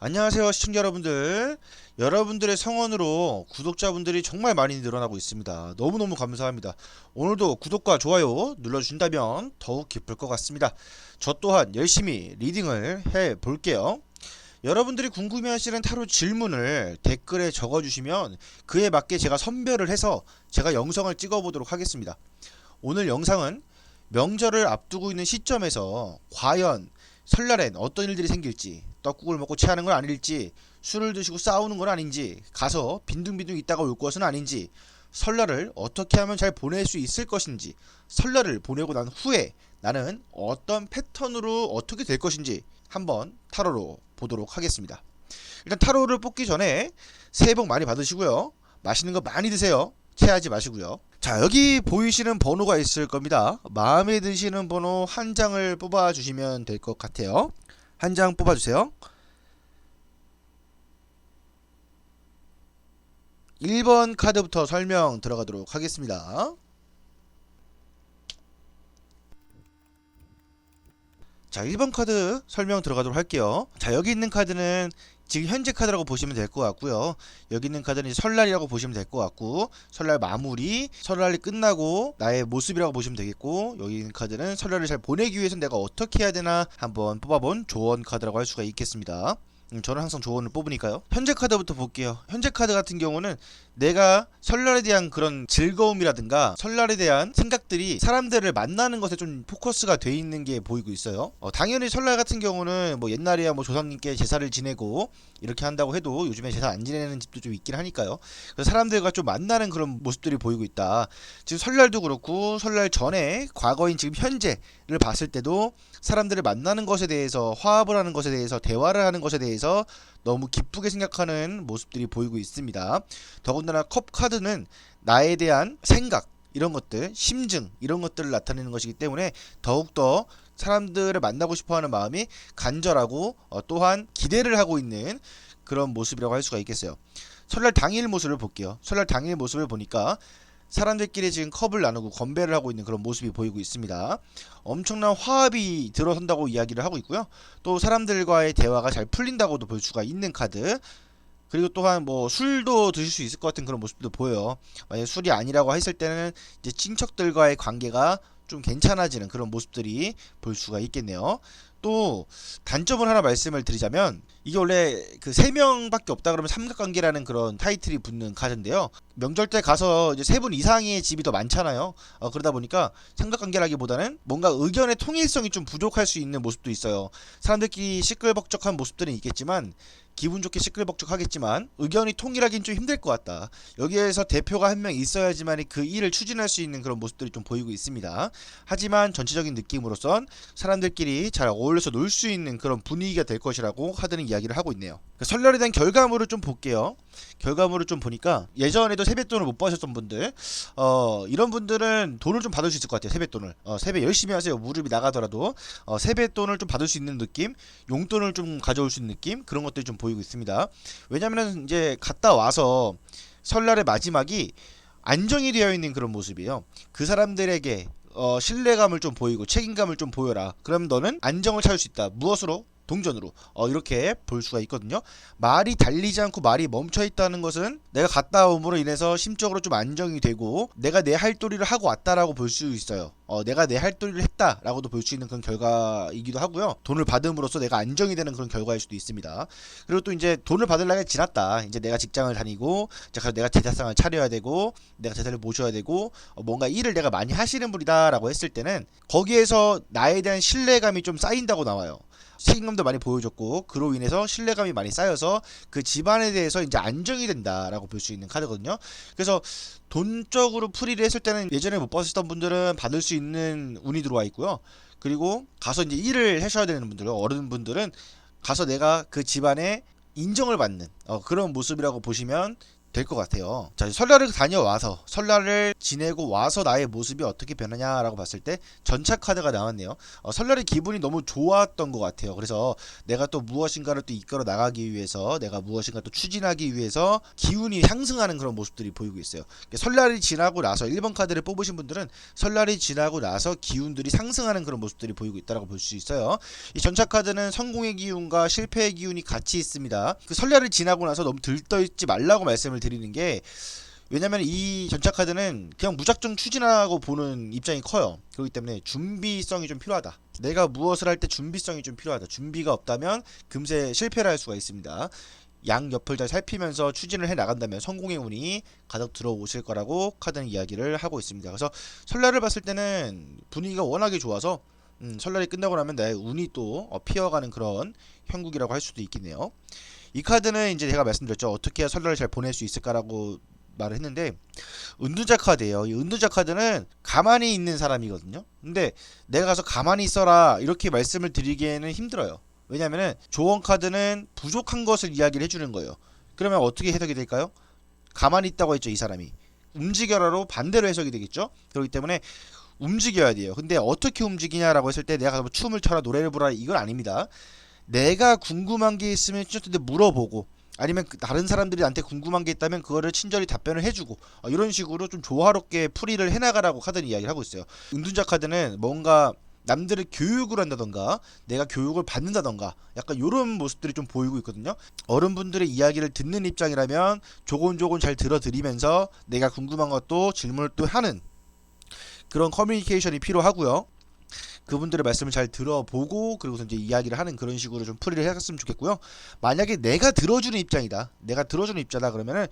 안녕하세요 시청자 여러분들. 여러분들의 성원으로 구독자분들이 정말 많이 늘어나고 있습니다. 너무너무 감사합니다. 오늘도 구독과 좋아요 눌러주신다면 더욱 기쁠 것 같습니다. 저 또한 열심히 리딩을 해 볼게요. 여러분들이 궁금해하시는 타로 질문을 댓글에 적어주시면 그에 맞게 제가 선별을 해서 제가 영상을 찍어 보도록 하겠습니다. 오늘 영상은 명절을 앞두고 있는 시점에서 과연 설날엔 어떤 일들이 생길지, 떡국을 먹고 체하는 건 아닐지, 술을 드시고 싸우는 건 아닌지, 가서 빈둥빈둥 있다가 올 것은 아닌지, 설날을 어떻게 하면 잘 보낼 수 있을 것인지, 설날을 보내고 난 후에 나는 어떤 패턴으로 어떻게 될 것인지 한번 타로로 보도록 하겠습니다. 일단 타로를 뽑기 전에 새해 복 많이 받으시고요. 맛있는 거 많이 드세요. 체하지 마시고요. 자, 여기 보이시는 번호가 있을 겁니다. 마음에 드시는 번호 한 장을 뽑아 주시면 될 것 같아요. 한 장 뽑아 주세요. 1번 카드부터 설명 들어가도록 하겠습니다. 자, 1번 카드 설명 들어가도록 할게요. 자, 여기 있는 카드는 지금 현재 카드라고 보시면 될 것 같고요. 여기 있는 카드는 이제 설날이라고 보시면 될 것 같고, 설날 마무리, 설날이 끝나고 나의 모습이라고 보시면 되겠고, 여기 있는 카드는 설날을 잘 보내기 위해서 내가 어떻게 해야 되나 한번 뽑아본 조언 카드라고 할 수가 있겠습니다. 저는 항상 조언을 뽑으니까요. 현재 카드부터 볼게요. 현재 카드 같은 경우는 내가 설날에 대한 그런 즐거움이라든가 설날에 대한 생각들이 사람들을 만나는 것에 좀 포커스가 돼 있는 게 보이고 있어요. 당연히 설날 같은 경우는 뭐 옛날에야 뭐 조상님께 제사를 지내고 이렇게 한다고 해도 요즘에 제사 안 지내는 집도 좀 있긴 하니까요. 그래서 사람들과 좀 만나는 그런 모습들이 보이고 있다. 지금 설날도 그렇고 설날 전에 과거인 지금 현재를 봤을 때도 사람들을 만나는 것에 대해서 화합을 하는 것에 대해서 대화를 하는 것에 대해서 너무 기쁘게 생각하는 모습들이 보이고 있습니다. 더군다나 컵 카드는 나에 대한 생각 이런 것들, 심증 이런 것들을 나타내는 것이기 때문에 더욱더 사람들을 만나고 싶어하는 마음이 간절하고 또한 기대를 하고 있는 그런 모습이라고 할 수가 있겠어요. 설날 당일 모습을 볼게요. 설날 당일 모습을 보니까 사람들끼리 지금 컵을 나누고 건배를 하고 있는 그런 모습이 보이고 있습니다. 엄청난 화합이 들어선다고 이야기를 하고 있고요. 또 사람들과의 대화가 잘 풀린다고도 볼 수가 있는 카드. 그리고 또한 뭐 술도 드실 수 있을 것 같은 그런 모습도 보여요. 만약 술이 아니라고 했을 때는 이제 친척들과의 관계가 좀 괜찮아지는 그런 모습들이 볼 수가 있겠네요. 또 단점을 하나 말씀을 드리자면 이게 원래 그 3명밖에 없다 그러면 삼각관계라는 그런 타이틀이 붙는 카드인데요. 명절 때 가서 이제 3분 이상의 집이 더 많잖아요. 그러다 보니까 삼각관계라기보다는 뭔가 의견의 통일성이 좀 부족할 수 있는 모습도 있어요. 사람들끼리 시끌벅적한 모습들은 있겠지만 기분 좋게 시끌벅적하겠지만 의견이 통일하기는 좀 힘들 것 같다. 여기에서 대표가 한 명 있어야지만 그 일을 추진할 수 있는 그런 모습들이 좀 보이고 있습니다. 하지만 전체적인 느낌으로선 사람들끼리 잘 어울려서 놀 수 있는 그런 분위기가 될 것이라고 카드는 이야기를 하고 있네요. 설날에 대한 결과물을 좀 볼게요. 결과물을 좀 보니까 예전에도 세뱃돈을 못 받으셨던 분들 이런 분들은 돈을 좀 받을 수 있을 것 같아요. 세뱃돈을 세배 열심히 하세요. 무릎이 나가더라도 세뱃돈을 좀 받을 수 있는 느낌, 용돈을 좀 가져올 수 있는 느낌, 그런 것들이 좀 보이고 있습니다. 왜냐면은 이제 갔다 와서 설날의 마지막이 안정이 되어 있는 그런 모습이에요. 그 사람들에게 신뢰감을 좀 보이고 책임감을 좀 보여라. 그럼 너는 안정을 찾을 수 있다. 무엇으로? 동전으로 이렇게 볼 수가 있거든요. 말이 달리지 않고 말이 멈춰 있다는 것은 내가 갔다옴으로 인해서 심적으로 좀 안정이 되고 내가 내 할도리를 하고 왔다라고 볼 수 있어요. 내가 내 할도리를 했다라고도 볼 수 있는 그런 결과이기도 하고요. 돈을 받음으로써 내가 안정이 되는 그런 결과일 수도 있습니다. 그리고 또 이제 돈을 받을 날이 지났다. 이제 내가 직장을 다니고 이제 내가 제사상을 차려야 되고 내가 제사를 모셔야 되고 뭔가 일을 내가 많이 하시는 분이다라고 했을 때는 거기에서 나에 대한 신뢰감이 좀 쌓인다고 나와요. 책임감도 많이 보여줬고 그로 인해서 신뢰감이 많이 쌓여서 그 집안에 대해서 이제 안정이 된다라고 볼 수 있는 카드거든요. 그래서 돈적으로 풀이를 했을 때는 예전에 못 받으셨던 분들은 받을 수 있는 운이 들어와 있고요. 그리고 가서 이제 일을 하셔야 되는 분들, 어른분들은 가서 내가 그 집안에 인정을 받는 그런 모습이라고 보시면 될 것 같아요. 자, 설날을 다녀와서 설날을 지내고 와서 나의 모습이 어떻게 변하냐라고 봤을 때 전차 카드가 나왔네요. 설날의 기분이 너무 좋았던 것 같아요. 그래서 내가 또 무엇인가를 또 이끌어 나가기 위해서, 내가 무엇인가 또 추진하기 위해서 기운이 상승하는 그런 모습들이 보이고 있어요. 설날이 지나고 나서 1번 카드를 뽑으신 분들은 설날이 지나고 나서 기운들이 상승하는 그런 모습들이 보이고 있다라고 볼 수 있어요. 이 전차 카드는 성공의 기운과 실패의 기운이 같이 있습니다. 그 설날을 지나고 나서 너무 들떠있지 말라고 말씀을 드리는 게, 왜냐면 이 전차 카드는 그냥 무작정 추진하고 보는 입장이 커요. 그렇기 때문에 준비성이 좀 필요하다. 내가 무엇을 할 때 준비성이 좀 필요하다. 준비가 없다면 금세 실패를 할 수가 있습니다. 양 옆을 잘 살피면서 추진을 해 나간다면 성공의 운이 가득 들어오실 거라고 카드는 이야기를 하고 있습니다. 그래서 설날을 봤을 때는 분위기가 워낙에 좋아서 설날이 끝나고 나면 나의 운이 또 피어가는 그런 형국이라고 할 수도 있겠네요. 이 카드는 이제 제가 말씀드렸죠. 어떻게 해야 설날을 잘 보낼 수 있을까라고 말을 했는데, 은둔자 카드예요. 이 은둔자 카드는 가만히 있는 사람이거든요. 근데 내가 가서 가만히 있어라 이렇게 말씀을 드리기에는 힘들어요. 왜냐면은 조언 카드는 부족한 것을 이야기를 해주는 거예요. 그러면 어떻게 해석이 될까요? 가만히 있다고 했죠, 이 사람이. 움직여라로 반대로 해석이 되겠죠. 그렇기 때문에 움직여야 돼요. 근데 어떻게 움직이냐라고 했을 때 내가 가서 춤을 춰라, 노래를 부르라, 이건 아닙니다. 내가 궁금한 게 있으면 친척한테 물어보고, 아니면 다른 사람들이 나한테 궁금한 게 있다면 그거를 친절히 답변을 해주고, 이런 식으로 좀 조화롭게 풀이를 해나가라고 카드는 이야기를 하고 있어요. 은둔자 카드는 뭔가 남들을 교육을 한다던가 내가 교육을 받는다던가 약간 이런 모습들이 좀 보이고 있거든요. 어른분들의 이야기를 듣는 입장이라면 조곤조곤 잘 들어드리면서 내가 궁금한 것도 질문을 또 하는 그런 커뮤니케이션이 필요하고요. 그분들의 말씀을 잘 들어보고 그리고서 이제 이야기를 하는 그런 식으로 좀 풀이를 해갔으면 좋겠고요. 만약에 내가 들어주는 입장이다, 내가 들어주는 입장이다 그러면은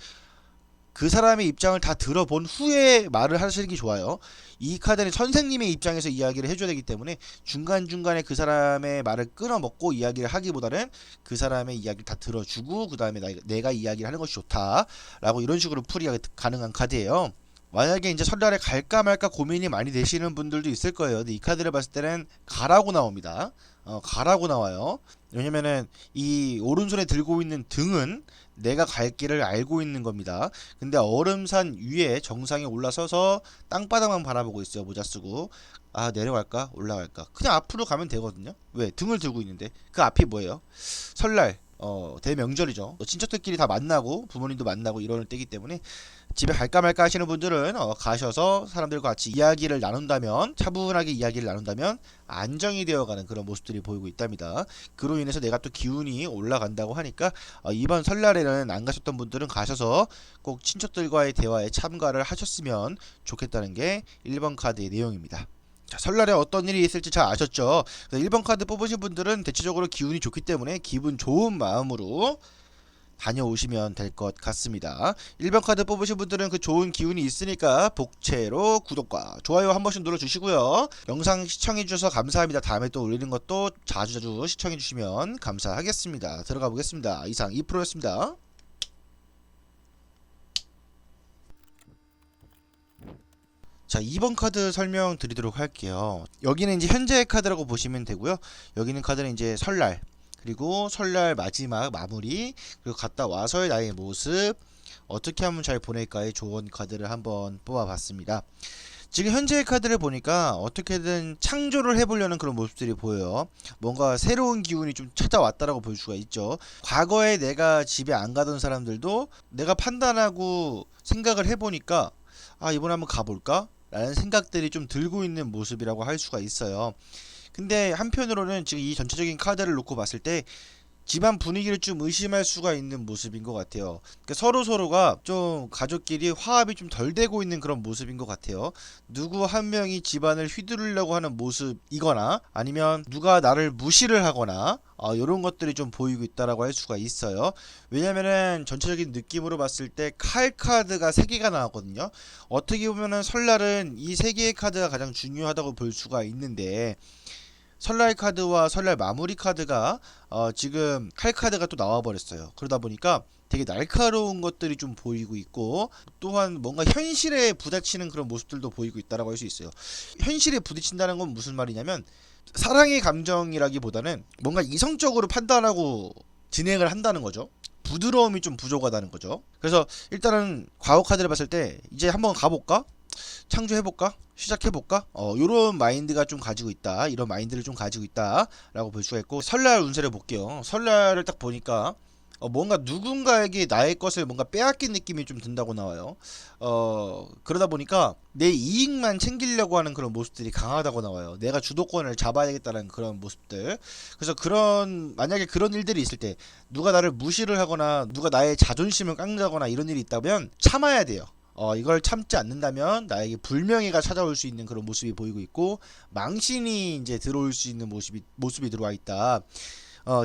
그 사람의 입장을 다 들어본 후에 말을 하시는 게 좋아요. 이 카드는 선생님의 입장에서 이야기를 해줘야 되기 때문에 중간중간에 그 사람의 말을 끊어먹고 이야기를 하기보다는 그 사람의 이야기를 다 들어주고 그 다음에 내가 이야기를 하는 것이 좋다라고 이런 식으로 풀이가 가능한 카드예요. 만약에 이제 설날에 갈까 말까 고민이 많이 되시는 분들도 있을 거예요. 근데 이 카드를 봤을 때는 가라고 나옵니다. 가라고 나와요. 왜냐면은 이 오른손에 들고 있는 등은 내가 갈 길을 알고 있는 겁니다. 근데 얼음산 위에 정상에 올라서서 땅바닥만 바라보고 있어요. 모자 쓰고. 아, 내려갈까? 올라갈까? 그냥 앞으로 가면 되거든요. 왜? 등을 들고 있는데. 그 앞이 뭐예요? 설날. 대명절이죠. 친척들끼리 다 만나고 부모님도 만나고 이러는 때이기 때문에 집에 갈까 말까 하시는 분들은 가셔서 사람들과 같이 이야기를 나눈다면, 차분하게 이야기를 나눈다면 안정이 되어가는 그런 모습들이 보이고 있답니다. 그로 인해서 내가 또 기운이 올라간다고 하니까 이번 설날에는 안 가셨던 분들은 가셔서 꼭 친척들과의 대화에 참가를 하셨으면 좋겠다는 게 1번 카드의 내용입니다. 자, 설날에 어떤 일이 있을지 잘 아셨죠? 1번 카드 뽑으신 분들은 대체적으로 기운이 좋기 때문에 기분 좋은 마음으로 다녀오시면 될 것 같습니다. 1번 카드 뽑으신 분들은 그 좋은 기운이 있으니까 복채로 구독과 좋아요 한 번씩 눌러주시고요. 영상 시청해주셔서 감사합니다. 다음에 또 올리는 것도 자주자주 시청해주시면 감사하겠습니다. 들어가 보겠습니다. 이상 2%였습니다. 자, 2번 카드 설명드리도록 할게요. 여기는 이제 현재 카드라고 보시면 되고요. 여기는 카드는 이제 설날, 그리고 설날 마지막 마무리, 그리고 갔다 와서의 나의 모습, 어떻게 하면 잘 보낼까의 조언 카드를 한번 뽑아봤습니다. 지금 현재의 카드를 보니까 어떻게든 창조를 해보려는 그런 모습들이 보여요. 뭔가 새로운 기운이 좀 찾아왔다라고 볼 수가 있죠. 과거에 내가 집에 안 가던 사람들도 내가 판단하고 생각을 해보니까 이번에 한번 가볼까? 라는 생각들이 좀 들고 있는 모습이라고 할 수가 있어요. 근데 한편으로는 지금 이 전체적인 카드를 놓고 봤을 때 집안 분위기를 좀 의심할 수가 있는 모습인 것 같아요. 그러니까 서로가 좀 가족끼리 화합이 좀 덜 되고 있는 그런 모습인 것 같아요. 누구 한 명이 집안을 휘두르려고 하는 모습이거나 아니면 누가 나를 무시를 하거나 이런 것들이 좀 보이고 있다라고 할 수가 있어요. 왜냐면은 전체적인 느낌으로 봤을 때 칼 카드가 3개가 나왔거든요. 어떻게 보면은 설날은 이 3개의 카드가 가장 중요하다고 볼 수가 있는데, 설날 카드와 설날 마무리 카드가 지금 칼 카드가 또 나와버렸어요. 그러다 보니까 되게 날카로운 것들이 좀 보이고 있고, 또한 뭔가 현실에 부딪히는 그런 모습들도 보이고 있다라고 할 수 있어요. 현실에 부딪힌다는 건 무슨 말이냐면, 사랑의 감정이라기보다는 뭔가 이성적으로 판단하고 진행을 한다는 거죠. 부드러움이 좀 부족하다는 거죠. 그래서 일단은 과거 카드를 봤을 때 이제 한번 가볼까? 창조해볼까? 시작해볼까? 요런 마인드가 좀 가지고 있다. 이런 마인드를 좀 가지고 있다 라고 볼 수가 있고, 설날 운세를 볼게요. 설날을 딱 보니까 뭔가 누군가에게 나의 것을 뭔가 빼앗긴 느낌이 좀 든다고 나와요. 그러다 보니까 내 이익만 챙기려고 하는 그런 모습들이 강하다고 나와요. 내가 주도권을 잡아야겠다는 그런 모습들. 그래서 만약에 그런 일들이 있을 때 누가 나를 무시를 하거나 누가 나의 자존심을 깎는다거나 이런 일이 있다면 참아야 돼요. 이걸 참지 않는다면 나에게 불명예가 찾아올 수 있는 그런 모습이 보이고 있고, 망신이 이제 들어올 수 있는 모습이 들어와 있다.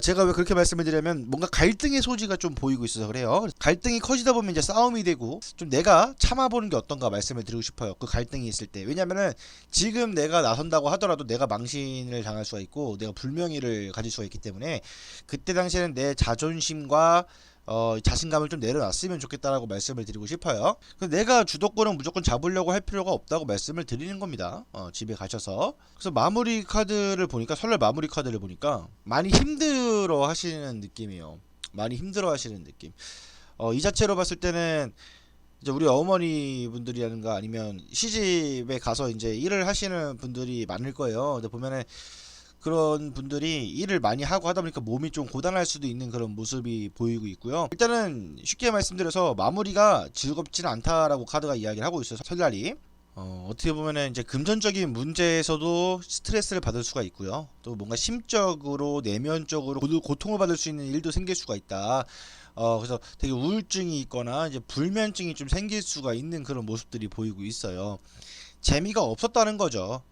제가 왜 그렇게 말씀을 드리냐면 뭔가 갈등의 소지가 좀 보이고 있어서 그래요. 갈등이 커지다 보면 이제 싸움이 되고, 좀 내가 참아보는 게 어떤가 말씀을 드리고 싶어요. 그 갈등이 있을 때. 왜냐면은 지금 내가 나선다고 하더라도 내가 망신을 당할 수가 있고 내가 불명예를 가질 수가 있기 때문에, 그때 당시에는 내 자존심과 자신감을 좀 내려놨으면 좋겠다라고 말씀을 드리고 싶어요. 내가 주도권은 무조건 잡으려고 할 필요가 없다고 말씀을 드리는 겁니다. 집에 가셔서. 그래서 마무리 카드를 보니까, 설날 마무리 카드를 보니까 많이 힘들어 하시는 느낌이에요. 많이 힘들어 하시는 느낌. 이 자체로 봤을 때는 이제 우리 어머니 분들이라든가 아니면 시집에 가서 이제 일을 하시는 분들이 많을 거예요. 근데 보면은 그런 분들이 일을 많이 하고 하다 보니까 몸이 좀 고단할 수도 있는 그런 모습이 보이고 있고요. 일단은 쉽게 말씀드려서 마무리가 즐겁지는 않다라고 카드가 이야기를 하고 있어요. 설날이. 어떻게 보면은 이제 금전적인 문제에서도 스트레스를 받을 수가 있고요. 또 뭔가 심적으로 내면적으로 고통을 받을 수 있는 일도 생길 수가 있다. 그래서 되게 우울증이 있거나 이제 불면증이 좀 생길 수가 있는 그런 모습들이 보이고 있어요. 재미가 없었다는 거죠.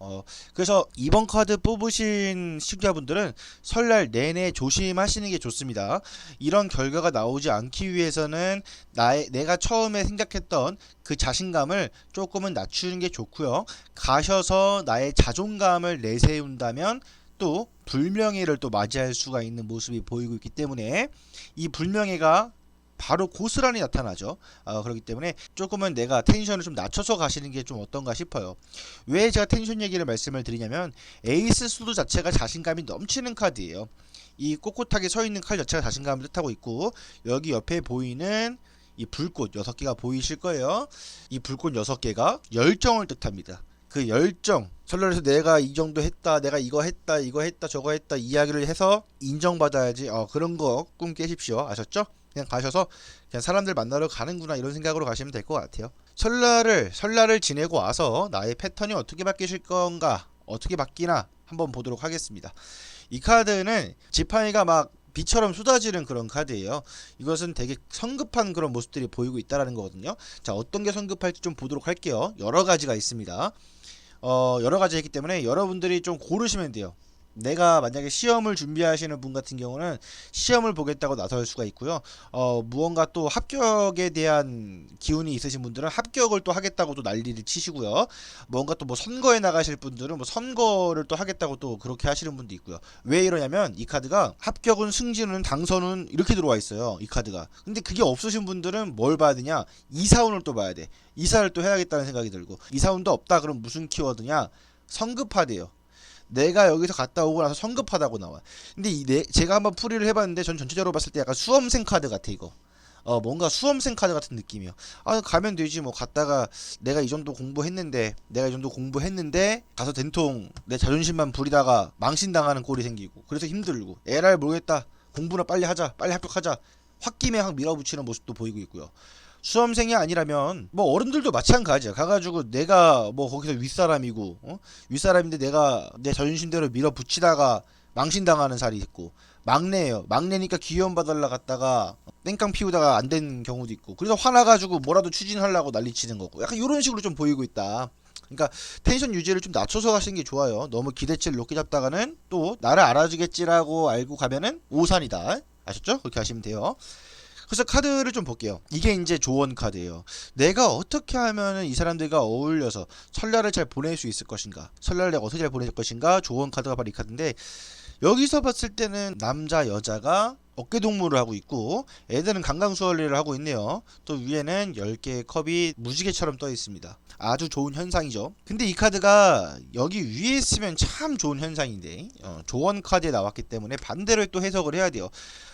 그래서 이번 카드 뽑으신 시청자분들은 설날 내내 조심하시는 게 좋습니다. 이런 결과가 나오지 않기 위해서는 내가 처음에 생각했던 그 자신감을 조금은 낮추는 게 좋고요. 가셔서 나의 자존감을 내세운다면 또 불명예를 또 맞이할 수가 있는 모습이 보이고 있기 때문에, 이 불명예가 바로 고스란히 나타나죠. 그렇기 때문에 조금은 내가 텐션을 좀 낮춰서 가시는 게 좀 어떤가 싶어요. 왜 제가 텐션 얘기를 말씀을 드리냐면, 에이스 수도 자체가 자신감이 넘치는 카드예요. 이 꼿꼿하게 서 있는 칼 자체가 자신감을 뜻하고 있고, 여기 옆에 보이는 이 불꽃 6개가 보이실 거예요. 이 불꽃 6개가 열정을 뜻합니다. 그 열정, 설날에서 내가 이 정도 했다, 내가 이거 했다, 저거 했다 이야기를 해서 인정받아야지, 그런 거 꿈 깨십시오. 아셨죠? 그냥 가셔서 그냥 사람들 만나러 가는구나, 이런 생각으로 가시면 될 것 같아요. 설날을 지내고 와서 나의 패턴이 어떻게 바뀌실 건가, 어떻게 바뀌나 한번 보도록 하겠습니다. 이 카드는 지팡이가 막 비처럼 쏟아지는 그런 카드예요. 이것은 되게 성급한 그런 모습들이 보이고 있다라는 거거든요. 자, 어떤 게 성급할지 좀 보도록 할게요. 여러 가지가 있습니다. 여러 가지 있기 때문에 여러분들이 좀 고르시면 돼요. 내가 만약에 시험을 준비하시는 분 같은 경우는 시험을 보겠다고 나설 수가 있고요. 무언가 또 합격에 대한 기운이 있으신 분들은 합격을 또 하겠다고 또 난리를 치시고요. 뭔가 또 뭐 선거에 나가실 분들은 뭐 선거를 또 하겠다고 또 그렇게 하시는 분도 있고요. 왜 이러냐면 이 카드가 합격은, 승진은, 당선은 이렇게 들어와 있어요. 이 카드가. 근데 그게 없으신 분들은 뭘 봐야 되냐? 이사운을 또 봐야 돼. 이사를 또 해야겠다는 생각이 들고, 이사운도 없다 그럼 무슨 키워드냐? 성급하대요. 내가 여기서 갔다 오고 나서 성급하다고 나와. 근데 제가 한번 풀이를 해봤는데 전 전체적으로 봤을 때 약간 수험생 카드 같아 이거. 뭔가 수험생 카드 같은 느낌이요. 가면 되지 뭐. 갔다가 내가 이 정도 공부했는데 가서 된통 내 자존심만 부리다가 망신당하는 꼴이 생기고, 그래서 힘들고 에라이 모르겠다, 공부나 빨리 하자, 빨리 합격하자, 홧김에 확 밀어붙이는 모습도 보이고 있고요. 수험생이 아니라면 뭐 어른들도 마찬가지야. 가가지고 내가 뭐 거기서 윗사람이고, 윗사람인데 내가 내 자존심대로 밀어붙이다가 망신당하는 살이 있고, 막내예요. 막내니까 기회원 받으려 갔다가 땡깡 피우다가 안 된 경우도 있고, 그래서 화나가지고 뭐라도 추진하려고 난리치는 거고, 약간 이런 식으로 좀 보이고 있다. 그러니까 텐션 유지를 좀 낮춰서 가시는 게 좋아요. 너무 기대치를 높게 잡다가는 또 나를 알아주겠지라고 알고 가면은 오산이다. 아셨죠? 그렇게 하시면 돼요. 그래서 카드를 좀 볼게요. 이게 이제 조언 카드예요. 내가 어떻게 하면 이 사람들과 어울려서 설날을 잘 보낼 수 있을 것인가, 설날을 내가 어떻게 잘 보낼 것인가, 조언 카드가 바로 이 카드인데, 여기서 봤을 때는 남자 여자가 어깨 동무를 하고 있고 애들은 강강수월리를 하고 있네요. 또 위에는 10개의 컵이 무지개처럼 떠 있습니다. 아주 좋은 현상이죠. 근데 이 카드가 여기 위에 있으면 참 좋은 현상인데 조언 카드에 나왔기 때문에 반대로 또 해석을 해야 돼요.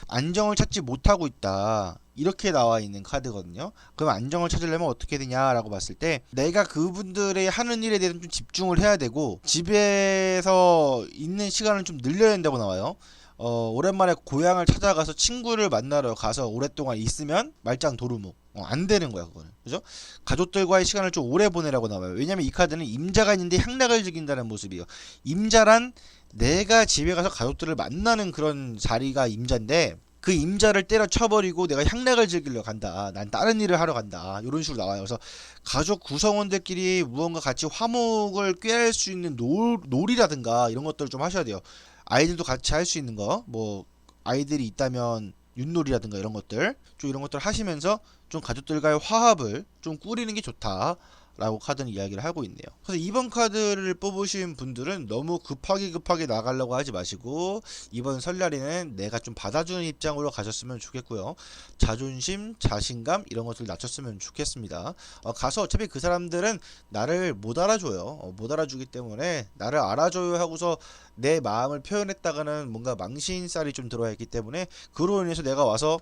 안정을 찾지 못하고 있다. 이렇게 나와 있는 카드거든요. 그럼 안정을 찾으려면 어떻게 되냐라고 봤을 때 내가 그분들의 하는 일에 대해서 좀 집중을 해야 되고 집에서 있는 시간을 좀 늘려야 된다고 나와요. 오랜만에 고향을 찾아가서 친구를 만나러 가서 오랫동안 있으면 말짱 도루묵. 안 되는 거야, 그거는. 그죠? 가족들과의 시간을 좀 오래 보내라고 나와요. 왜냐면 이 카드는 임자가 있는데 향락을 즐긴다는 모습이에요. 임자란 내가 집에 가서 가족들을 만나는 그런 자리가 임자인데 그 임자를 때려쳐버리고 내가 향락을 즐기려 간다. 난 다른 일을 하러 간다. 이런 식으로 나와요. 그래서 가족 구성원들끼리 무언가 같이 화목을 꾀할 수 있는 놀이라든가 이런 것들을 좀 하셔야 돼요. 아이들도 같이 할 수 있는 거, 뭐 아이들이 있다면 윷놀이라든가 이런 것들, 좀 이런 것들 하시면서 좀 가족들과의 화합을 좀 꾸리는 게 좋다라고 카드는 이야기를 하고 있네요. 그래서 이번 카드를 뽑으신 분들은 너무 급하게 나가려고 하지 마시고 이번 설날에는 내가 좀 받아주는 입장으로 가셨으면 좋겠고요. 자존심, 자신감 이런 것들 낮췄으면 좋겠습니다. 가서 어차피 그 사람들은 나를 못 알아줘요. 못 알아주기 때문에 나를 알아줘요 하고서 내 마음을 표현했다가는 뭔가 망신살이 좀 들어야 했기 때문에 그로 인해서 내가 와서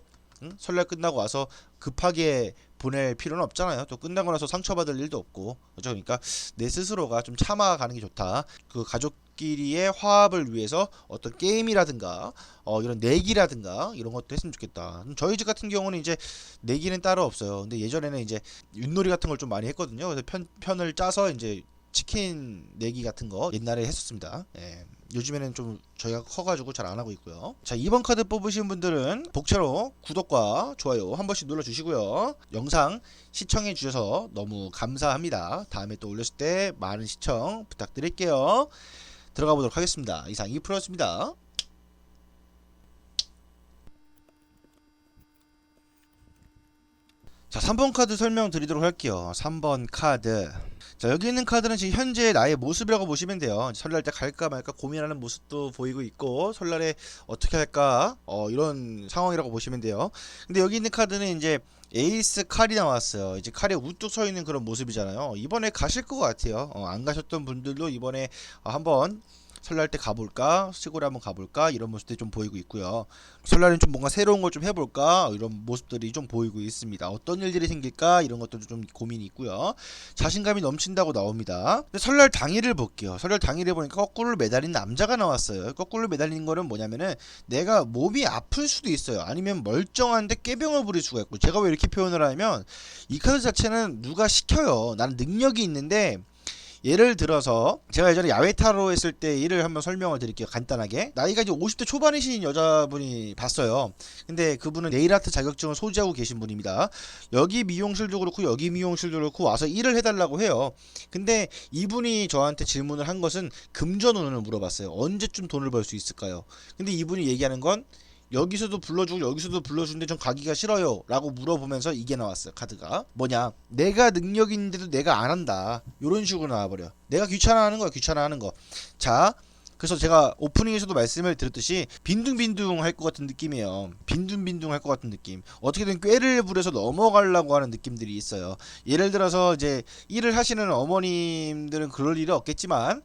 설날 끝나고 와서 급하게 보낼 필요는 없잖아요. 또 끝나고 나서 상처받을 일도 없고 그렇죠? 그러니까 내 스스로가 좀 참아가는 게 좋다. 그 가족끼리의 화합을 위해서 어떤 게임이라든가 이런 내기라든가 이런 것도 했으면 좋겠다. 저희 집 같은 경우는 이제 내기는 따로 없어요. 근데 예전에는 이제 윷놀이 같은 걸 좀 많이 했거든요. 그래서 편을 짜서 이제 치킨 내기 같은 거 옛날에 했었습니다. 예. 요즘에는 좀 저희가 커가지고 잘 안 하고 있고요. 자, 이번 카드 뽑으신 분들은 복채로 구독과 좋아요 한 번씩 눌러주시고요. 영상 시청해 주셔서 너무 감사합니다. 다음에 또 올렸을 때 많은 시청 부탁드릴게요. 들어가 보도록 하겠습니다. 이상 2%였습니다. 자, 3번 카드 설명드리도록 할게요. 3번 카드. 자, 여기 있는 카드는 지금 현재 나의 모습이라고 보시면 돼요. 설날 때 갈까 말까 고민하는 모습도 보이고 있고 설날에 어떻게 할까 이런 상황이라고 보시면 돼요. 근데 여기 있는 카드는 이제 에이스 칼이 나왔어요. 이제 칼에 우뚝 서 있는 그런 모습이잖아요. 이번에 가실 것 같아요. 안 가셨던 분들도 이번에 한번 설날 때 가볼까? 시골에 한번 가볼까? 이런 모습들이 좀 보이고 있고요. 설날엔 좀 뭔가 새로운 걸 좀 해볼까? 이런 모습들이 좀 보이고 있습니다. 어떤 일들이 생길까? 이런 것들도 좀 고민이 있고요. 자신감이 넘친다고 나옵니다. 근데 설날 당일을 볼게요. 설날 당일에 보니까 거꾸로 매달린 남자가 나왔어요. 거꾸로 매달린 거는 뭐냐면은 내가 몸이 아플 수도 있어요. 아니면 멀쩡한데 꾀병을 부릴 수가 있고 제가 왜 이렇게 표현을 하냐면 이 카드 자체는 누가 시켜요. 나는 능력이 있는데 예를 들어서 제가 예전에 야외 타로 했을 때 일을 한번 설명을 드릴게요. 간단하게 나이가 이제 50대 초반이신 여자분이 봤어요. 근데 그분은 네일아트 자격증을 소지하고 계신 분입니다. 여기 미용실도 그렇고 여기 미용실도 그렇고 와서 일을 해달라고 해요. 근데 이분이 저한테 질문을 한 것은 금전운을 물어봤어요. 언제쯤 돈을 벌 수 있을까요? 근데 이분이 얘기하는 건 여기서도 불러주고 여기서도 불러주는데 전 가기가 싫어요 라고 물어보면서 이게 나왔어요. 카드가 뭐냐, 내가 능력이 있는데도 내가 안 한다 요런 식으로 나와버려. 내가 귀찮아하는 거야, 귀찮아하는 거. 자, 그래서 제가 오프닝에서도 말씀을 드렸듯이 빈둥빈둥 할 것 같은 느낌이에요. 빈둥빈둥 할 것 같은 느낌. 어떻게든 꾀를 부려서 넘어가려고 하는 느낌들이 있어요. 예를 들어서 이제 일을 하시는 어머님들은 그럴 일은 없겠지만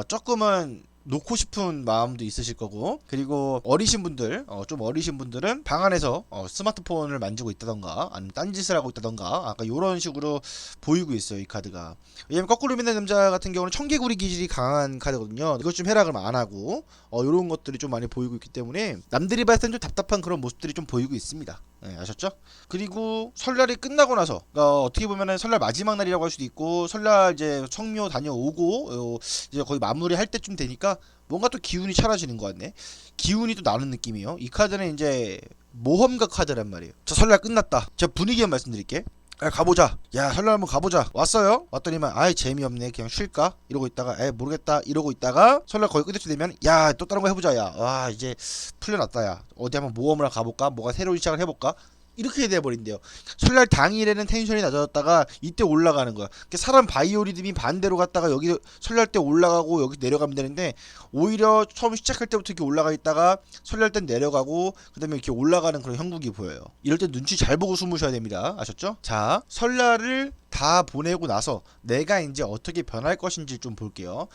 조금은 놓고 싶은 마음도 있으실 거고, 그리고 어리신 분들, 좀 어리신 분들은 방 안에서 스마트폰을 만지고 있다던가 아니면 딴짓을 하고 있다던가 아까 요런 식으로 보이고 있어요, 이 카드가. 왜냐면 거꾸로 믿는 남자 같은 경우는 청개구리 기질이 강한 카드거든요. 이것 좀 해라 그러면 안 하고 요런 것들이 좀 많이 보이고 있기 때문에 남들이 봤을 땐 좀 답답한 그런 모습들이 좀 보이고 있습니다. 네, 아셨죠? 그리고 설날이 끝나고 나서, 그러니까 어떻게 보면은 설날 마지막 날이라고 할 수도 있고 설날 이제 성묘 다녀오고 이제 거의 마무리 할 때쯤 되니까 뭔가 또 기운이 차려지는 것 같네. 기운이 또 나는 느낌이에요. 이 카드는 이제 모험가 카드란 말이에요. 자, 설날 끝났다. 제가 분위기만 말씀드릴게. 가보자. 야, 설날 한번 가보자. 왔어요? 왔더니만 아이 재미없네, 그냥 쉴까? 이러고 있다가 모르겠다 이러고 있다가 설날 거의 끝에쯤 되면 야, 또 다른 거 해보자. 야, 와, 이제 풀려났다. 야, 어디 한번 모험을 가볼까? 뭐가 새로운 시작을 해볼까? 이렇게 돼버린대요. 설날 당일에는 텐션이 낮아졌다가 이때 올라가는 거야. 그러니까 사람 바이오리듬이 반대로 갔다가 여기 설날 때 올라가고 여기 내려가면 되는데 오히려 처음 시작할 때부터 이렇게 올라가 있다가 설날 땐 내려가고 그다음에 이렇게 올라가는 그런 형국이 보여요. 이럴 때 눈치 잘 보고 숨으셔야 됩니다. 아셨죠? 자, 설날을 다 보내고 나서 내가 이제 어떻게 변할 것인지 좀 볼게요.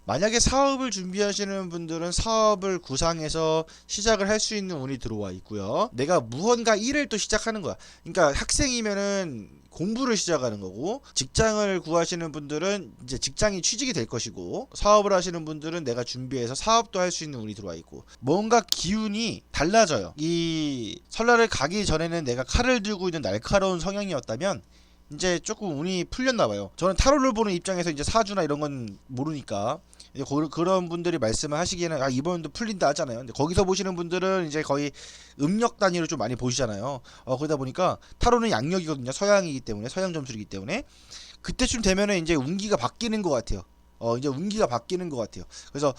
만약에 사업을 준비하시는 분들은 사업을 구상해서 시작을 할 수 있는 운이 들어와 있고요. 내가 무언가 일을 또 시작하는 거야. 그러니까 학생이면은 공부를 시작하는 거고, 직장을 구하시는 분들은 이제 직장이 취직이 될 것이고, 사업을 하시는 분들은 내가 준비해서 사업도 할 수 있는 운이 들어와 있고, 뭔가 기운이 달라져요. 이 설날을 가기 전에는 내가 칼을 들고 있는 날카로운 성향이었다면 이제 조금 운이 풀렸나 봐요. 저는 타로를 보는 입장에서 이제 사주나 이런 건 모르니까 이제 그런 분들이 말씀을 하시기에는 아 이번도 풀린다 하잖아요. 근데 거기서 보시는 분들은 이제 거의 음력 단위로 좀 많이 보시잖아요. 그러다 보니까 타로는 양력이거든요. 서양이기 때문에 서양 점술이기 때문에 그때쯤 되면은 이제 운기가 바뀌는 것 같아요. 이제 운기가 바뀌는 것 같아요. 그래서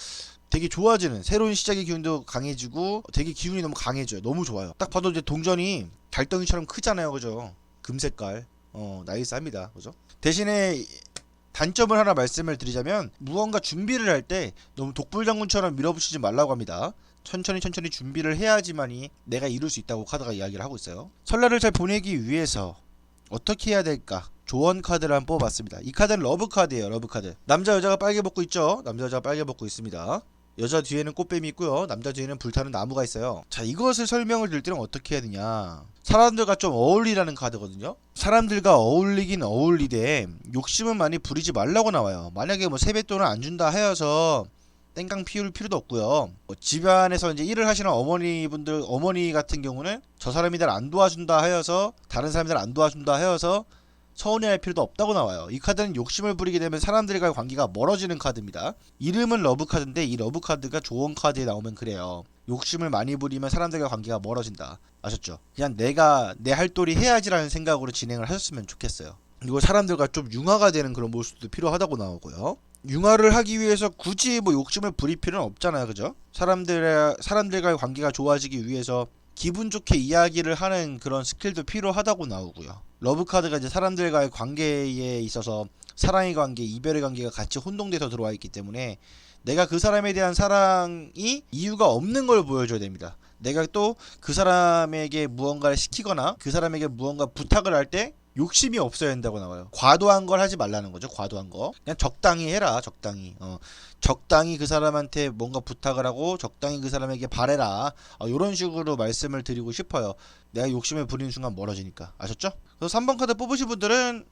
되게 좋아지는 새로운 시작의 기운도 강해지고 되게 기운이 너무 강해져요. 너무 좋아요. 딱 봐도 이제 동전이 달덩이처럼 크잖아요, 그죠? 금색깔. 나이스합니다. 그죠? 대신에 단점을 하나 말씀을 드리자면 무언가 준비를 할 때 너무 독불장군처럼 밀어붙이지 말라고 합니다. 천천히 준비를 해야지만이 내가 이룰 수 있다고 카드가 이야기를 하고 있어요. 설날을 잘 보내기 위해서 어떻게 해야 될까? 조언 카드를 한번 뽑아봤습니다. 이 카드는 러브 카드예요. 러브 카드. 남자 여자가 빨개 벗고 있죠. 남자 여자가 빨개 벗고 있습니다. 여자 뒤에는 꽃뱀이 있고요. 남자 뒤에는 불타는 나무가 있어요. 자, 이것을 설명을 드릴 때는 어떻게 해야 되냐. 사람들과 좀 어울리라는 카드거든요. 사람들과 어울리긴 어울리되 욕심은 많이 부리지 말라고 나와요. 만약에 뭐 세뱃돈을 안 준다 하여서 땡깡 피울 필요도 없고요. 집안에서 이제 일을 하시는 어머니분들, 어머니 같은 경우는 저 사람이 날 안 도와준다 하여서 다른 사람들 안 도와준다 하여서 서운해할 필요도 없다고 나와요. 이 카드는 욕심을 부리게 되면 사람들과의 관계가 멀어지는 카드입니다. 이름은 러브 카드인데 이 러브 카드가 조언 카드에 나오면 그래요. 욕심을 많이 부리면 사람들과 관계가 멀어진다. 아셨죠? 그냥 내가 내 할 도리 해야지라는 생각으로 진행을 하셨으면 좋겠어요. 그리고 사람들과 좀 융화가 되는 그런 모습도 필요하다고 나오고요. 융화를 하기 위해서 굳이 뭐 욕심을 부릴 필요는 없잖아요. 그죠? 사람들과의 관계가 좋아지기 위해서 기분 좋게 이야기를 하는 그런 스킬도 필요하다고 나오고요. 러브 카드가 이제 사람들과의 관계에 있어서 사랑의 관계, 이별의 관계가 같이 혼동돼서 들어와 있기 때문에 내가 그 사람에 대한 사랑이 이유가 없는 걸 보여줘야 됩니다. 내가 또 그 사람에게 무언가를 시키거나 그 사람에게 무언가 부탁을 할 때 욕심이 없어야 된다고 나와요. 과도한 걸 하지 말라는 거죠. 과도한 거. 그냥 적당히 해라. 적당히. 적당히 그 사람한테 뭔가 부탁을 하고 적당히 그 사람에게 바래라. 이런 식으로 말씀을 드리고 싶어요. 내가 욕심을 부리는 순간 멀어지니까. 아셨죠? 그래서 3번 카드 뽑으신 분들은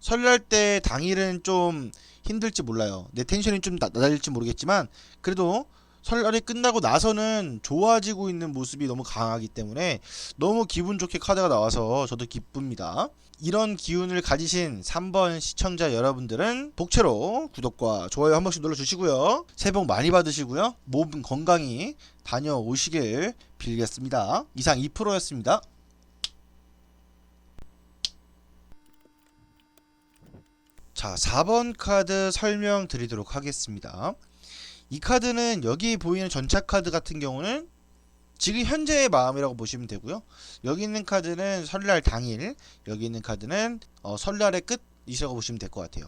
설날 때 당일은 좀 힘들지 몰라요. 내 텐션이 좀 낮아질지 모르겠지만 그래도 설날이 끝나고 나서는 좋아지고 있는 모습이 너무 강하기 때문에 너무 기분 좋게 카드가 나와서 저도 기쁩니다. 이런 기운을 가지신 3번 시청자 여러분들은 복채로 구독과 좋아요 한 번씩 눌러주시고요. 새해 복 많이 받으시고요. 몸 건강히 다녀오시길 빌겠습니다. 이상 2%였습니다. 자, 4번 카드 설명드리도록 하겠습니다. 이 카드는 여기 보이는 전차 카드 같은 경우는 지금 현재의 마음이라고 보시면 되고요. 여기 있는 카드는 설날 당일, 여기 있는 카드는 설날의 끝이라고 보시면 될 것 같아요.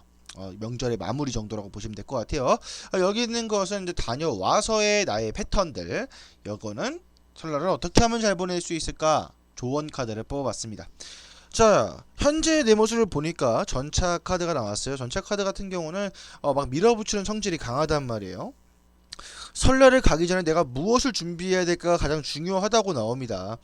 명절의 마무리 정도라고 보시면 될 것 같아요. 여기 있는 것은 이제 다녀와서의 나의 패턴들. 이거는 설날을 어떻게 하면 잘 보낼 수 있을까? 조언 카드를 뽑아봤습니다. 자, 현재 내 모습을 보니까 전차 카드가 나왔어요. 전차 카드 같은 경우는 막 밀어붙이는 성질이 강하단 말이에요. 설날을 가기 전에 내가 무엇을 준비해야 될까가 가장 중요하다고 나옵니다.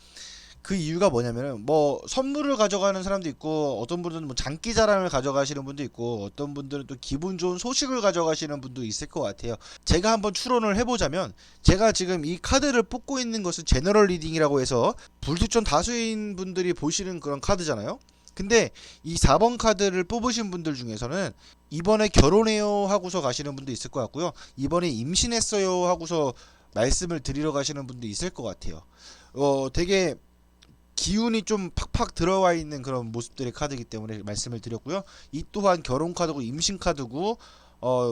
그 이유가 뭐냐면은 뭐 선물을 가져가는 사람도 있고 어떤 분들은 뭐 장기자랑을 가져가시는 분도 있고 어떤 분들은 또 기분 좋은 소식을 가져가시는 분도 있을 것 같아요. 제가 한번 추론을 해보자면 제가 지금 이 카드를 뽑고 있는 것은 제너럴 리딩이라고 해서 불특정 다수인 분들이 보시는 그런 카드잖아요. 근데 이 4번 카드를 뽑으신 분들 중에서는 이번에 결혼해요 하고서 가시는 분도 있을 것 같고요. 이번에 임신했어요 하고서 말씀을 드리러 가시는 분도 있을 것 같아요. 되게 기운이 좀 팍팍 들어와 있는 그런 모습들의 카드이기 때문에 말씀을 드렸고요. 이 또한 결혼 카드고 임신 카드고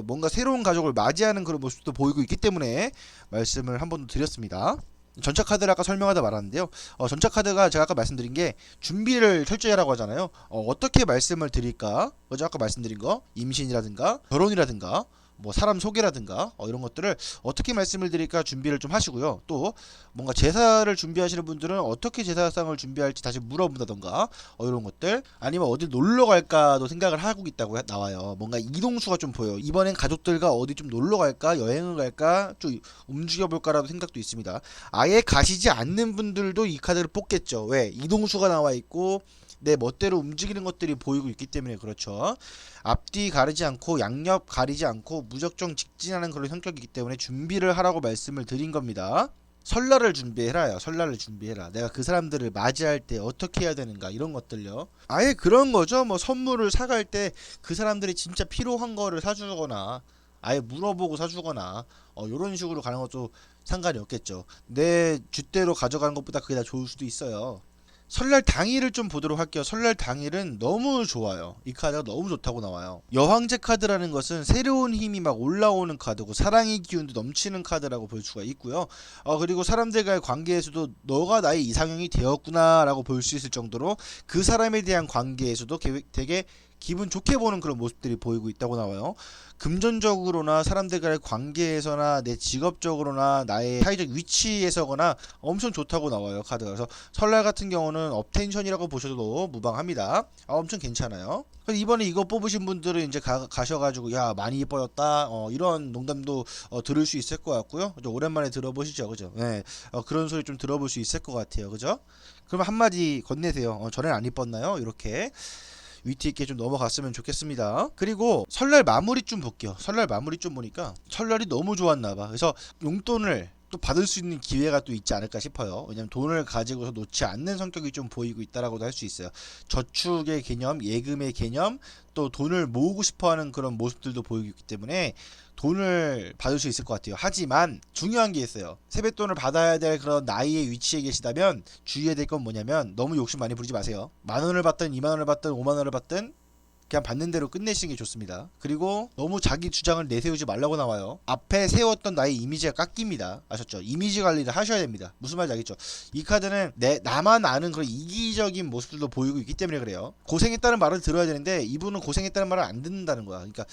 뭔가 새로운 가족을 맞이하는 그런 모습도 보이고 있기 때문에 말씀을 한 번 더 드렸습니다. 전차 카드를 아까 설명하다 말았는데요. 전차 카드가 제가 아까 말씀드린 게 준비를 철저히 하라고 하잖아요. 어떻게 말씀을 드릴까? 그죠? 아까 말씀드린 거 임신이라든가 결혼이라든가 뭐 사람 소개라든가 이런 것들을 어떻게 말씀을 드릴까 준비를 좀 하시고요. 또 뭔가 제사를 준비하시는 분들은 어떻게 제사상을 준비할지 다시 물어본다던가 이런 것들, 아니면 어디 놀러 갈까도 생각을 하고 있다고 나와요. 뭔가 이동수가 좀 보여요. 이번엔 가족들과 어디 좀 놀러 갈까, 여행을 갈까, 좀 움직여 볼까라도 생각도 있습니다. 아예 가시지 않는 분들도 이 카드를 뽑겠죠. 왜? 이동수가 나와 있고 내 멋대로 움직이는 것들이 보이고 있기 때문에 그렇죠. 앞뒤 가리지 않고 양옆 가리지 않고 무작정 직진하는 그런 성격이기 때문에 준비를 하라고 말씀을 드린 겁니다. 설날을 준비해라요. 설날을 준비해라. 내가 그 사람들을 맞이할 때 어떻게 해야 되는가, 이런 것들요. 아예 그런 거죠. 뭐 선물을 사갈 때 그 사람들이 진짜 필요한 거를 사주거나 아예 물어보고 사주거나 이런 식으로 가는 것도 상관이 없겠죠. 내 줏대로 가져가는 것보다 그게 더 좋을 수도 있어요. 설날 당일을 좀 보도록 할게요. 설날 당일은 너무 좋아요. 이 카드가 너무 좋다고 나와요. 여황제 카드라는 것은 새로운 힘이 막 올라오는 카드고 사랑의 기운도 넘치는 카드라고 볼 수가 있고요. 그리고 사람들과의 관계에서도 너가 나의 이상형이 되었구나 라고 볼 수 있을 정도로 그 사람에 대한 관계에서도 되게 기분 좋게 보는 그런 모습들이 보이고 있다고 나와요. 금전적으로나 사람들과의 관계에서나 내 직업적으로나 나의 사회적 위치에서거나 엄청 좋다고 나와요, 카드가. 그래서 설날 같은 경우는 업텐션이라고 보셔도 무방합니다. 엄청 괜찮아요. 그래서 이번에 이거 뽑으신 분들은 이제 가셔가지고 야 많이 예뻐졌다 이런 농담도 들을 수 있을 것 같고요. 오랜만에 들어보시죠, 그죠? 네, 그런 소리 좀 들어볼 수 있을 것 같아요, 그죠? 그럼 한마디 건네세요. 전엔 안 이뻤나요? 이렇게 위트 있게 좀 넘어갔으면 좋겠습니다. 그리고 설날 마무리 좀 볼게요. 설날 마무리 좀 보니까 설날이 너무 좋았나봐. 그래서 용돈을 또 받을 수 있는 기회가 또 있지 않을까 싶어요. 왜냐면 돈을 가지고서 놓지 않는 성격이 좀 보이고 있다라고도 할 수 있어요. 저축의 개념, 예금의 개념, 또 돈을 모으고 싶어하는 그런 모습들도 보이고 있기 때문에 돈을 받을 수 있을 것 같아요. 하지만 중요한 게 있어요. 세뱃돈을 받아야 될 그런 나이의 위치에 계시다면 주의해야 될 건 뭐냐면 너무 욕심 많이 부리지 마세요. 10,000원을 받든 20,000원을 받든 50,000원을 받든 그냥 받는 대로 끝내시는 게 좋습니다. 그리고 너무 자기 주장을 내세우지 말라고 나와요. 앞에 세웠던 나의 이미지가 깎입니다. 아셨죠? 이미지 관리를 하셔야 됩니다. 무슨 말인지 알겠죠? 이 카드는 나만 아는 그런 이기적인 모습들도 보이고 있기 때문에 그래요. 고생했다는 말을 들어야 되는데 이분은 고생했다는 말을 안 듣는다는 거야. 그러니까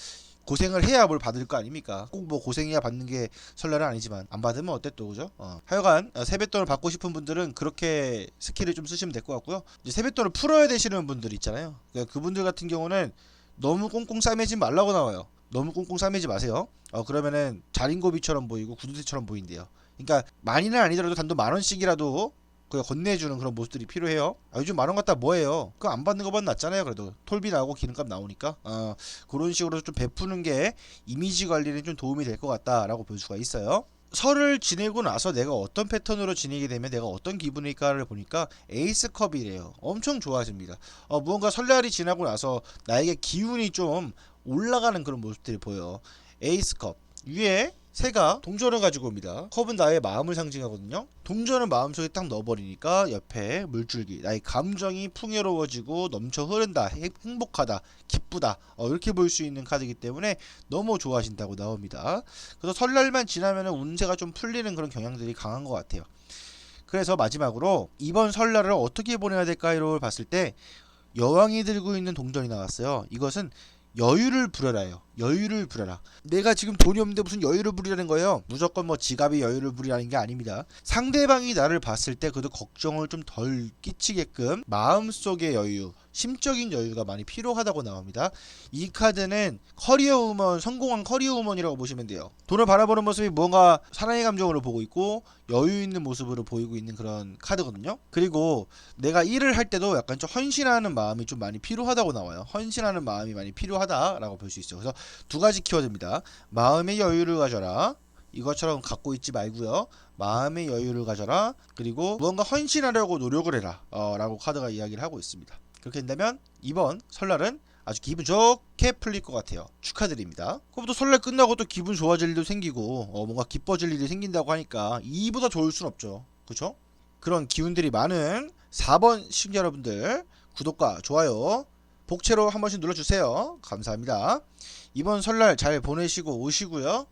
고생을 해야 뭘 받을 거 아닙니까? 꼭 뭐 고생해야 받는 게 설날은 아니지만 안 받으면 어때 또, 그죠? 하여간 세뱃돈을 받고 싶은 분들은 그렇게 스킬을 좀 쓰시면 될 것 같고요. 이제 세뱃돈을 풀어야 되시는 분들 있잖아요. 그러니까 그분들 같은 경우는 너무 꽁꽁 싸매지 말라고 나와요. 너무 꽁꽁 싸매지 마세요. 그러면은 자린고비처럼 보이고 구두쇠처럼 보인대요. 그러니까 많이는 아니더라도 단돈 10,000원씩이라도 그 건네주는 그런 모습들이 필요해요. 요즘 10,000원 갖다 뭐해요? 그거 안 받는 것보다 낫잖아요. 그래도 톨비 나오고 기름값 나오니까 그런 식으로 좀 베푸는 게 이미지 관리는 좀 도움이 될 것 같다라고 볼 수가 있어요. 설을 지내고 나서 내가 어떤 패턴으로 지내게 되면 내가 어떤 기분일까를 보니까 에이스컵이래요. 엄청 좋아집니다. 무언가 설날이 지나고 나서 나에게 기운이 좀 올라가는 그런 모습들이 보여요. 에이스컵 위에 새가 동전을 가지고 옵니다. 컵은 나의 마음을 상징하거든요. 동전을 마음속에 딱 넣어버리니까 옆에 물줄기, 나의 감정이 풍요로워지고 넘쳐 흐른다, 행복하다, 기쁘다, 이렇게 볼 수 있는 카드이기 때문에 너무 좋아하신다고 나옵니다. 그래서 설날만 지나면 운세가 좀 풀리는 그런 경향들이 강한 것 같아요. 그래서 마지막으로 이번 설날을 어떻게 보내야 될까를 봤을 때 여왕이 들고 있는 동전이 나왔어요. 이것은 여유를 부려라요. 여유를 부려라. 내가 지금 돈이 없는데 무슨 여유를 부리라는 거예요. 무조건 뭐 지갑에 여유를 부리라는 게 아닙니다. 상대방이 나를 봤을 때 그래도 걱정을 좀 덜 끼치게끔 마음속의 여유, 심적인 여유가 많이 필요하다고 나옵니다. 이 카드는 커리어 우먼, 성공한 커리어 우먼이라고 보시면 돼요. 돈을 바라보는 모습이 뭔가 사랑의 감정으로 보고 있고 여유 있는 모습으로 보이고 있는 그런 카드거든요. 그리고 내가 일을 할 때도 약간 좀 헌신하는 마음이 좀 많이 필요하다고 나와요. 헌신하는 마음이 많이 필요하다라고 볼 수 있어요. 그래서 두 가지 키워드입니다. 마음의 여유를 가져라. 이것처럼 갖고 있지 말고요. 마음의 여유를 가져라. 그리고 무언가 헌신하려고 노력을 해라. 라고 카드가 이야기를 하고 있습니다. 그렇게 된다면 이번 설날은 아주 기분 좋게 풀릴 것 같아요. 축하드립니다. 그럼 또 설날 끝나고 또 기분 좋아질 일도 생기고 뭔가 기뻐질 일이 생긴다고 하니까 이보다 좋을 순 없죠. 그렇죠? 그런 기운들이 많은 4번 시청자 여러분들 구독과 좋아요 복채로 한 번씩 눌러주세요. 감사합니다. 이번 설날 잘 보내시고 오시고요.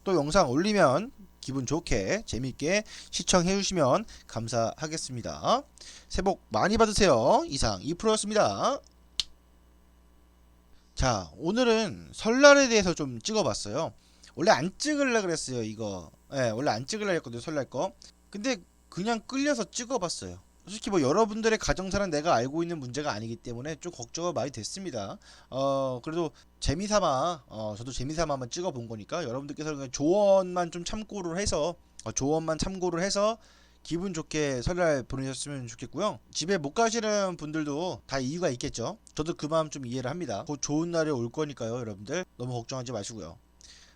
또 영상 올리면 기분 좋게 재밌게 시청해 주시면 감사하겠습니다. 새해 복 많이 받으세요. 이상 2%였습니다. 자, 오늘은 설날에 대해서 좀 찍어봤어요. 원래 안 찍으려 그랬어요, 이거. 원래 안 찍으려 했거든요, 설날 거. 근데 그냥 끌려서 찍어봤어요. 솔직히 뭐 여러분들의 가정사는 내가 알고 있는 문제가 아니기 때문에 좀 걱정이 많이 됐습니다. 그래도 재미삼아, 저도 재미삼아 한번 찍어본 거니까 여러분들께서 그냥 조언만 좀 참고를 해서, 기분 좋게 설날 보내셨으면 좋겠고요. 집에 못 가시는 분들도 다 이유가 있겠죠. 저도 그 마음 좀 이해를 합니다. 곧 좋은 날이 올 거니까요, 여러분들. 너무 걱정하지 마시고요.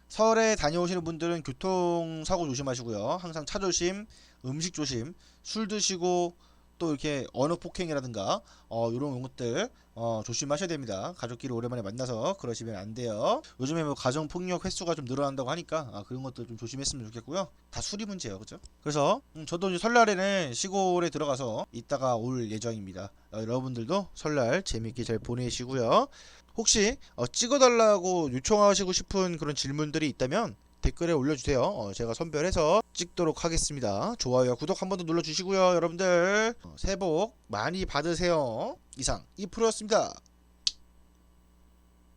설에 다녀오시는 분들은 교통사고 조심하시고요. 항상 차 조심, 음식 조심, 술 드시고 또 이렇게 언어 폭행이라든가 이런 것들 조심하셔야 됩니다. 가족끼리 오랜만에 만나서 그러시면 안 돼요. 요즘에 뭐 가정 폭력 횟수가 좀 늘어난다고 하니까 그런 것들 좀 조심했으면 좋겠고요. 다 술이 문제예요, 그죠? 그래서 저도 이제 설날에는 시골에 들어가서 이따가 올 예정입니다. 여러분들도 설날 재밌게 잘 보내시고요. 혹시 찍어달라고 요청하시고 싶은 그런 질문들이 있다면 댓글에 올려주세요. 제가 선별해서 찍도록 하겠습니다. 좋아요, 구독 한 번 더 눌러주시고요. 여러분들 새해 복 많이 받으세요. 이상 2%였습니다.